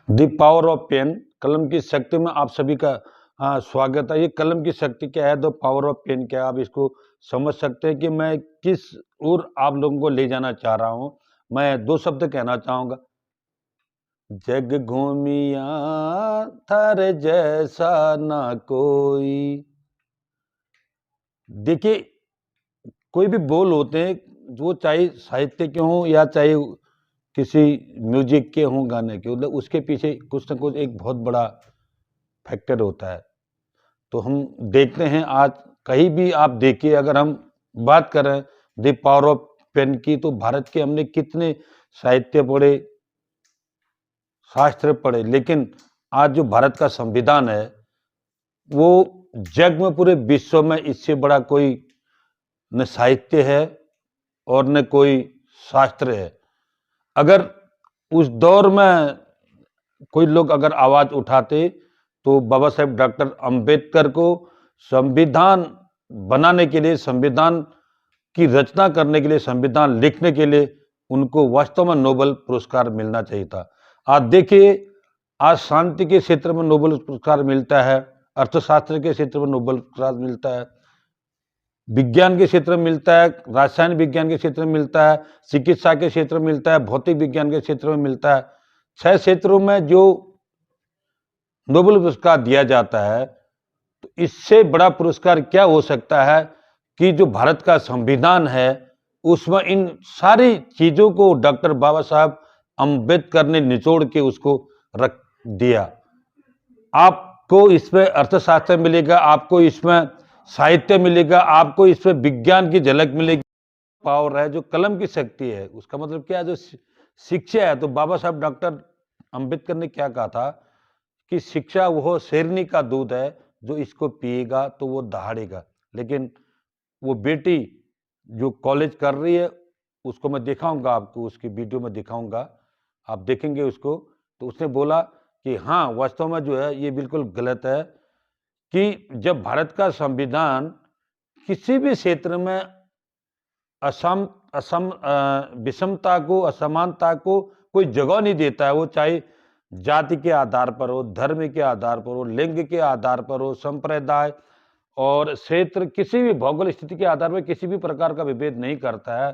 The power of pen, कलम की शक्ति में आप सभी का स्वागत है। ये कलम की शक्ति क्या है, द पावर ऑफ पेन क्या है, आप इसको समझ सकते हैं कि मैं किस ओर आप लोगों को ले जाना चाह रहा हूं। मैं दो शब्द कहना चाहूंगा। जग घूमिया थारे जैसा ना कोई। देखिए, कोई भी बोल होते हैं, वो चाहे साहित्य के हों या चाहे किसी म्यूजिक के हों, गाने के, मतलब उसके पीछे कुछ ना कुछ एक बहुत बड़ा फैक्टर होता है। तो हम देखते हैं आज कहीं भी आप देखिए, अगर हम बात करें द पावर ऑफ पेन की, तो भारत के हमने कितने साहित्य पढ़े, शास्त्र पढ़े, लेकिन आज जो भारत का संविधान है वो जग में, पूरे विश्व में इससे बड़ा कोई न साहित्य है और न कोई शास्त्र है। अगर उस दौर में कोई लोग अगर आवाज उठाते तो बाबा साहेब डॉक्टर अंबेडकर को संविधान बनाने के लिए, संविधान की रचना करने के लिए, संविधान लिखने के लिए उनको वास्तव में नोबेल पुरस्कार मिलना चाहिए था। आज देखिए, आज शांति के क्षेत्र में नोबेल पुरस्कार मिलता है, अर्थशास्त्र के क्षेत्र में नोबेल पुरस्कार मिलता है, विज्ञान के क्षेत्र में मिलता है, रसायन विज्ञान के क्षेत्र में मिलता है, चिकित्सा के क्षेत्र में मिलता है, भौतिक विज्ञान के क्षेत्र में मिलता है। 6 क्षेत्रों में जो नोबेल पुरस्कार दिया जाता है, तो इससे बड़ा पुरस्कार क्या हो सकता है कि जो भारत का संविधान है उसमें इन सारी चीजों को डॉक्टर बाबा साहब अंबेडकर ने निचोड़ के उसको रख दिया। आपको इसमें अर्थशास्त्र मिलेगा, आपको इसमें साहित्य मिलेगा, आपको इसमें विज्ञान की झलक मिलेगी। पावर है जो कलम की शक्ति है, उसका मतलब क्या है, जो शिक्षा है। तो बाबा साहब डॉक्टर अंबेडकर ने क्या कहा था कि शिक्षा वो शेरनी का दूध है, जो इसको पिएगा तो वो दहाड़ेगा। लेकिन वो बेटी जो कॉलेज कर रही है, उसको मैं दिखाऊंगा आपको, उसकी वीडियो में दिखाऊंगा, आप देखेंगे उसको। तो उसने बोला कि हाँ, वास्तव में जो है ये बिल्कुल गलत है कि जब भारत का संविधान किसी भी क्षेत्र में असम असम विषमता को, असमानता को कोई जगह नहीं देता है। वो चाहे जाति के आधार पर हो, धर्म के आधार पर हो, लिंग के आधार पर हो, संप्रदाय और क्षेत्र, किसी भी भौगोलिक स्थिति के आधार पर किसी भी प्रकार का विभेद नहीं करता है।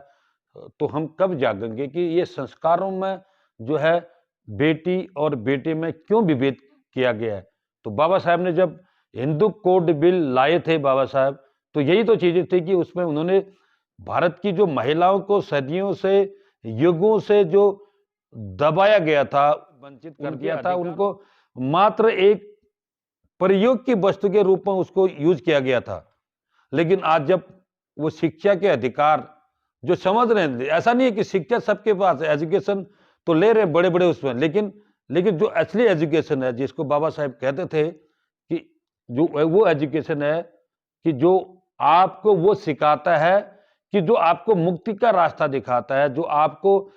तो हम कब जागेंगे कि ये संस्कारों में जो है बेटी और बेटे में क्यों विभेद किया गया है। तो बाबा साहब ने जब हिंदू कोड बिल लाए थे बाबा साहब, तो यही तो चीजें थी कि उसमें उन्होंने भारत की जो महिलाओं को सदियों से, युगों से जो दबाया गया था, वंचित कर दिया था, उनको मात्र एक प्रयोग की वस्तु के रूप में उसको यूज किया गया था। लेकिन आज जब वो शिक्षा के अधिकार जो समझ रहे हैं, ऐसा नहीं है कि शिक्षा सबके पास है, एजुकेशन तो ले रहे हैं बड़े बड़े उसमें, लेकिन लेकिन जो असली एजुकेशन है, जिसको बाबा साहब कहते थे कि जो वो एजुकेशन है कि जो आपको वो सिखाता है, कि जो आपको मुक्ति का रास्ता दिखाता है, जो आपको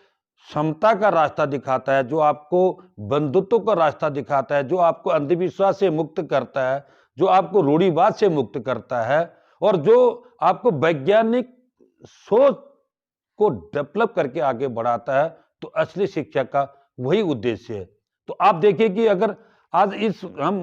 समता का रास्ता दिखाता है, जो आपको बंधुत्व का रास्ता दिखाता है, जो आपको अंधविश्वास से मुक्त करता है, जो आपको रूढ़िवाद से मुक्त करता है, और जो आपको वैज्ञानिक सोच को डेवलप करके आगे बढ़ाता है। तो असली शिक्षा का वही उद्देश्य है। तो आप देखिए कि अगर आज इस हम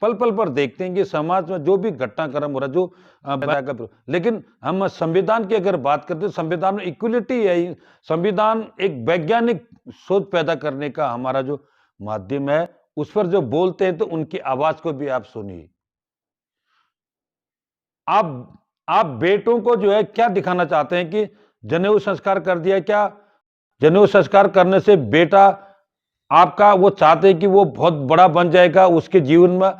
पल पल पर देखते हैं कि समाज में जो भी घटनाक्रम हो रहा है, जो लेकिन हम संविधान की अगर बात करते हैं, संविधान में इक्वलिटी है। संविधान एक वैज्ञानिक सोच पैदा करने का हमारा जो माध्यम है, उस पर जो बोलते हैं तो उनकी आवाज को भी आप सुनिए। आप बेटों को जो है क्या दिखाना चाहते हैं कि जनेऊ संस्कार कर दिया क्या? जनेऊ संस्कार करने से बेटा आपका, वो चाहते हैं कि वो बहुत बड़ा बन जाएगा, उसके जीवन में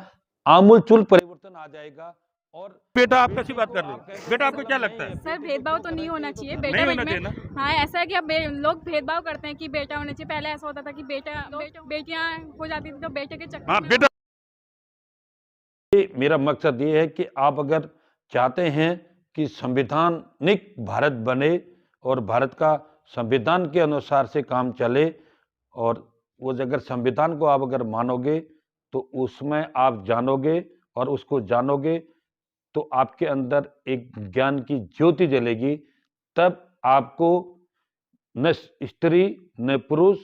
आमूलचूल परिवर्तन आ जाएगा। और बेटा, आप कैसी बात कर रहे हो? बेटा, आपको क्या लगता है? सर, भेदभाव तो नहीं होना चाहिए बेटा नहीं बेटे होना चाहिए में। ना? हाँ, ऐसा है कि अब लोग भेदभाव करते हैं कि बेटा होना चाहिए। पहले ऐसा होता था कि बेटियां हो जाती थी तो बेटे के चक्कर हाँ, में बेटा। मेरा मकसद ये है कि आप अगर चाहते हैं कि संवैधानिक भारत बने और भारत का संविधान के अनुसार से काम चले, और वो अगर संविधान को आप अगर मानोगे तो उसमें आप जानोगे, और उसको जानोगे तो आपके अंदर एक ज्ञान की ज्योति जलेगी। तब आपको न स्त्री न पुरुष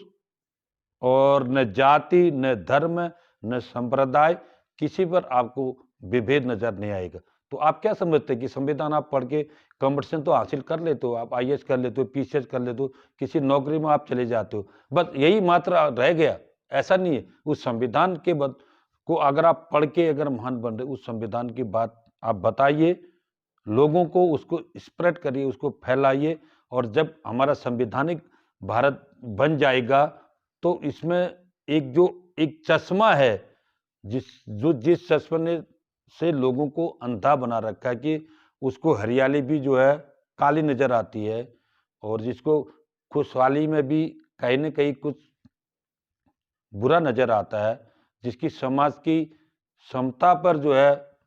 और न जाति, न धर्म, न संप्रदाय, किसी पर आपको विभेद नजर नहीं आएगा। तो आप क्या समझते हैं कि संविधान आप पढ़ के कंपटीशन तो हासिल कर लेते हो, आप आईएएस कर लेते हो, पीसीएस कर लेते हो, किसी नौकरी में आप चले जाते हो, बस यही मात्र रह गया? ऐसा नहीं है। उस संविधान के को अगर आप पढ़ के अगर महान बन रहे, उस संविधान की बात आप बताइए, लोगों को उसको स्प्रेड करिए, उसको फैलाइए, और जब हमारा संविधानिक भारत बन जाएगा तो इसमें एक चश्मा है, जिस चश्मे ने से लोगों को अंधा बना रखा है कि उसको हरियाली भी जो है काली नजर आती है, और जिसको खुशहाली में भी कहीं न कहीं कुछ बुरा नजर आता है, जिसकी समाज की समता पर जो है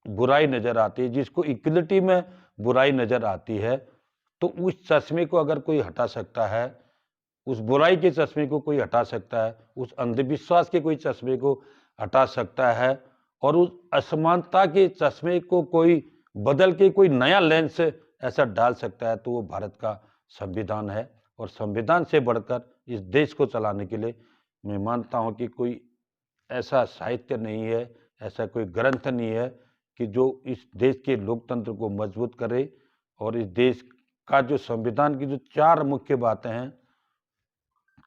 बुराई नजर आती है, जिसको इक्वलिटी में बुराई नजर आती है, तो उस चश्मे को अगर कोई हटा सकता है, उस बुराई के चश्मे को कोई हटा सकता है, उस अंधविश्वास के कोई चश्मे को हटा सकता है, और उस असमानता के चश्मे को कोई बदल के कोई नया लेंस ऐसा डाल सकता है, तो वो भारत का संविधान है। और संविधान से बढ़कर इस देश को चलाने के लिए मैं मानता हूँ कि कोई ऐसा साहित्य नहीं है, ऐसा कोई ग्रंथ नहीं है कि जो इस देश के लोकतंत्र को मजबूत करे। और इस देश का जो संविधान की जो 4 मुख्य बातें हैं,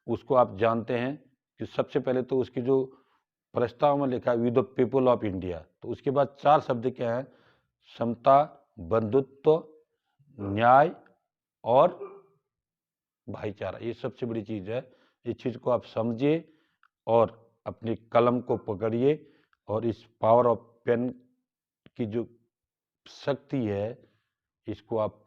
उसको आप जानते हैं कि सबसे पहले तो उसकी जो प्रस्ताव में लिखा है, we the people of India, तो उसके बाद 4 शब्द क्या है? समता, बंधुत्व, न्याय और भाईचारा। ये सबसे बड़ी चीज है। इस चीज को आप समझिए और अपनी कलम को पकड़िए, और इस पावर ऑफ पेन की जो शक्ति है, इसको आप